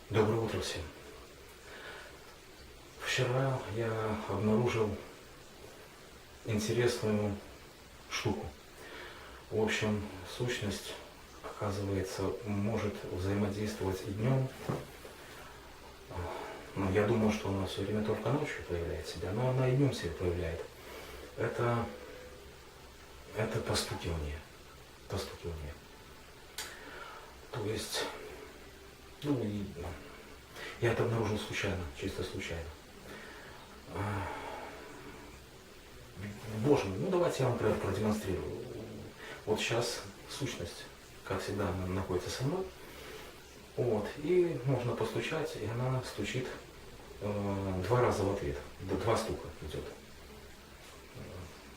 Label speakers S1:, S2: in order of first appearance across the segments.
S1: Доброе утро всем. Вчера я обнаружил интересную штуку. В общем, сущность, оказывается, может взаимодействовать и днем. Ну, я думал, что она все время только ночью проявляет себя, но она и днем себя проявляет. Это постукивание. Постукивание. То есть, я это обнаружил случайно, чисто случайно. Боже мой, давайте я вам продемонстрирую. Вот сейчас сущность, как всегда, она находится со мной. Вот, и можно постучать, и она стучит 2 раза в ответ. 2 стука идет.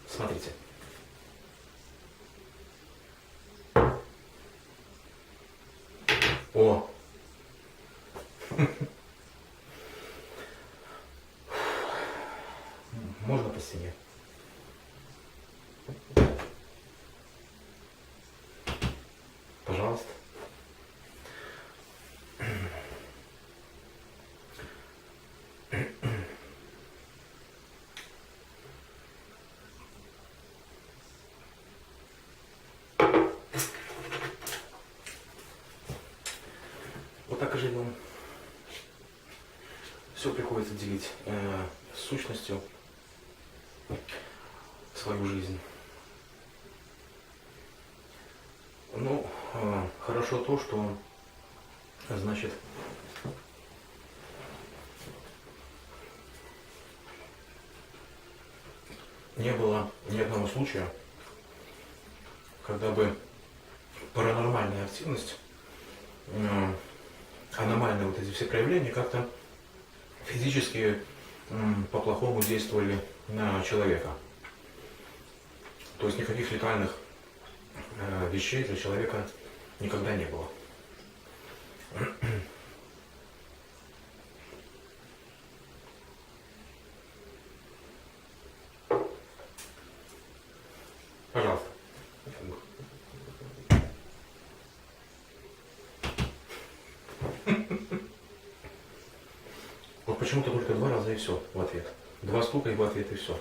S1: Смотрите. О! Можно по стене. Пожалуйста. Вот так и живем. Все приходится делить с сущностью свою жизнь. Ну, хорошо то, что, значит, не было ни одного случая, когда бы паранормальная активность, аномальные вот эти все проявления как-то физически по-плохому действовали на человека. То есть никаких летальных вещей для человека никогда не было. Пожалуйста. Вот почему-то только 2 раза и все в ответ. 2 стука и в ответ и все.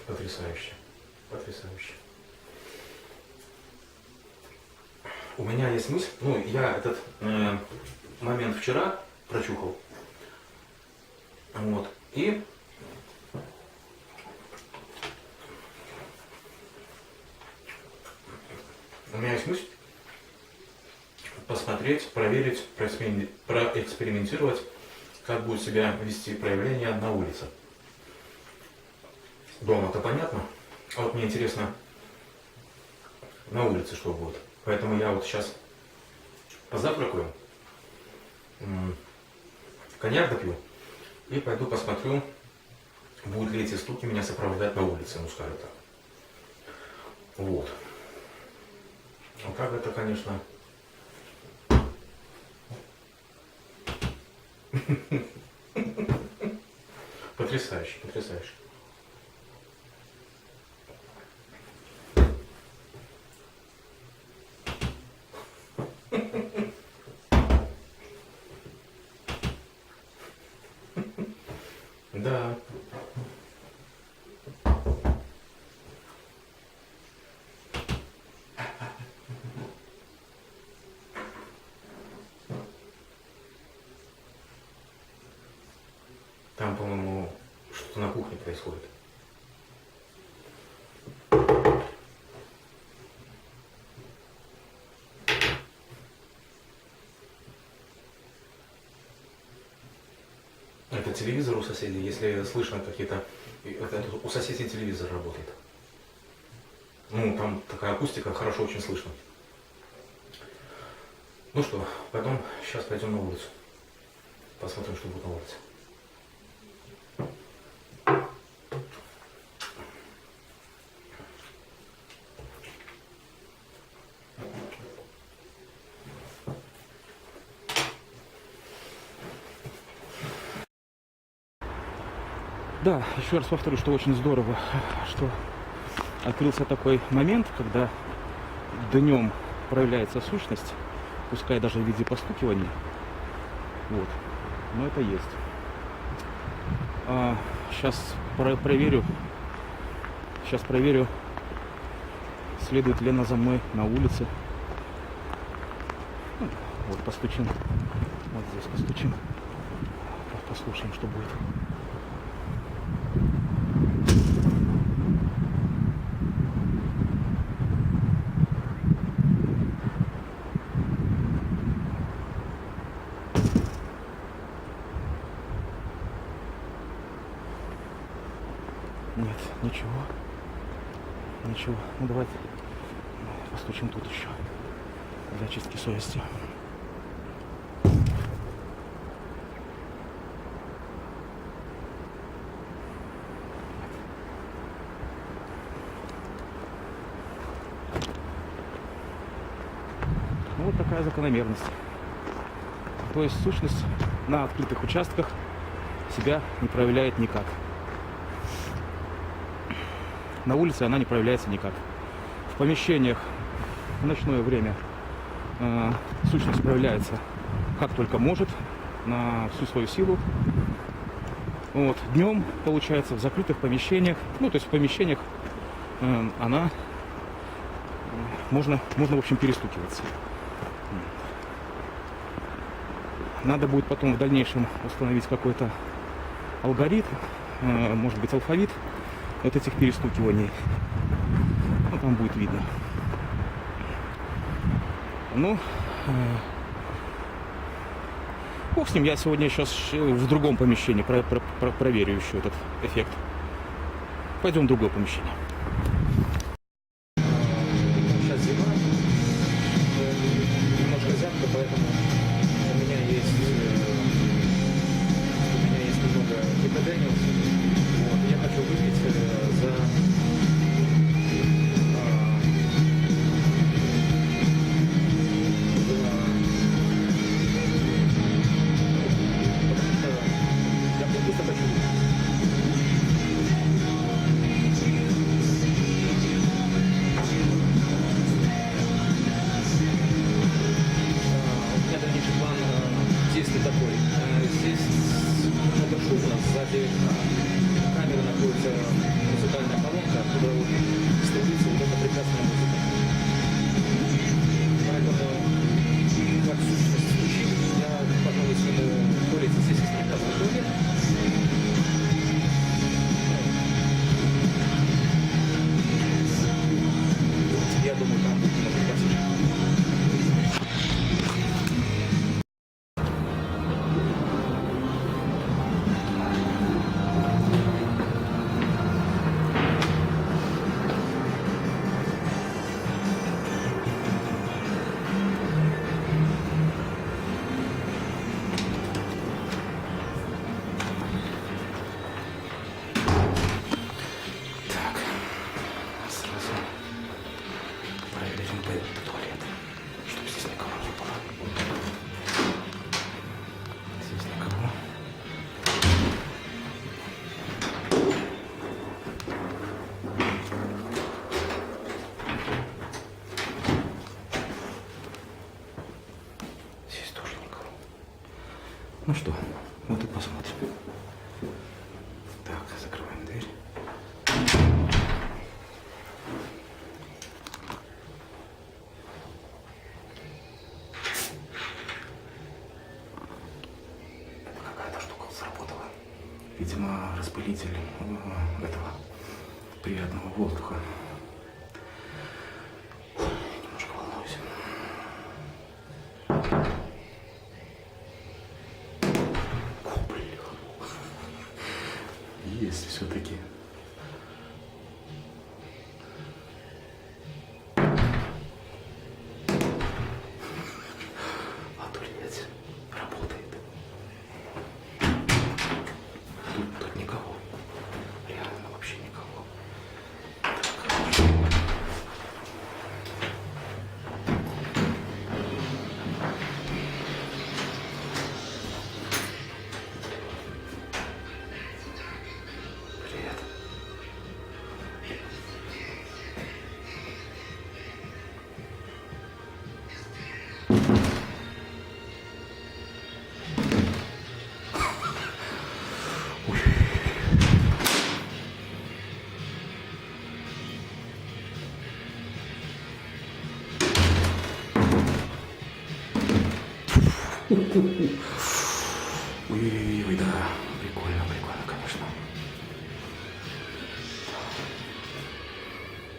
S1: Потрясающе. Потрясающе. У меня есть мысль, я этот момент вчера прочухал. Вот. И у меня есть мысль посмотреть, проверить, проэкспериментировать, как будет себя вести проявление на улице. Дома-то понятно, а вот мне интересно на улице что будет. Поэтому я вот сейчас позавтракаю, коньяк допью и пойду посмотрю, будут ли эти стуки меня сопровождать на улице, скажем так. Вот. А как это, конечно... Потрясающе, потрясающе. Да. Там, по-моему, что-то на кухне происходит. Это телевизор у соседей, если слышно какие-то... У соседей телевизор работает. Там такая акустика, хорошо очень слышно. Ну что, потом сейчас пойдем на улицу. Посмотрим, что будет на улице.
S2: Да, еще раз повторю, что очень здорово, что открылся такой момент, когда днем проявляется сущность, пускай даже в виде постукивания. Вот. Но это есть. Сейчас проверю. Сейчас проверю, следует ли она за мной на улице. Вот постучим. Вот здесь постучим. Послушаем, что будет. Нет, ничего. Ничего. Ну давайте постучим тут еще. Для очистки совести. Ну, вот такая закономерность. То есть сущность на открытых участках себя не проявляет никак. На улице она не проявляется никак. В помещениях в ночное время сущность проявляется как только может, на всю свою силу. Вот. Днем, получается, в закрытых помещениях, ну, то есть в помещениях она можно, в общем, перестукиваться. Надо будет потом в дальнейшем установить какой-то алгоритм, может быть, алфавит вот этих перестукиваний. Ну, там будет видно. Ну, бог с ним, я сегодня сейчас в другом помещении проверю еще этот эффект. Пойдем в другое помещение. Сейчас зима, немножко зябко, поэтому у меня есть немного гиподениус. Вот, я хочу выпить за сзади камеры находится музыкальная колонка, откуда струится вот эта прекрасная музыка. Поэтому, как сущность звучит, я, пожалуй, сниму улицы, здесь с ним разговариваю. Я думаю, там будет много красивых. Ну что, вот и посмотрим. Так, закрываем дверь. Какая-то штука сработала. Видимо, распылитель этого приятного воздуха. Немножко волнуюсь. Есть все-таки. Отулеть. Работает. Тут никого. Реально вообще никого. Так. Ой, да, прикольно, конечно.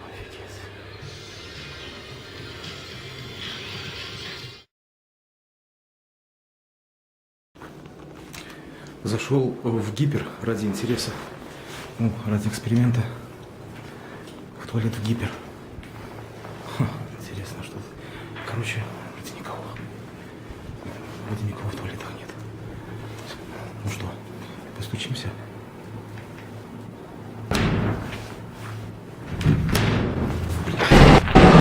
S2: Офигеть. Зашел в гипер ради интереса, ну, ради эксперимента. В туалет в гипер. Интересно, что... Короче, вроде никого. Вроде никого в туалетах нет. Ну что, постучимся?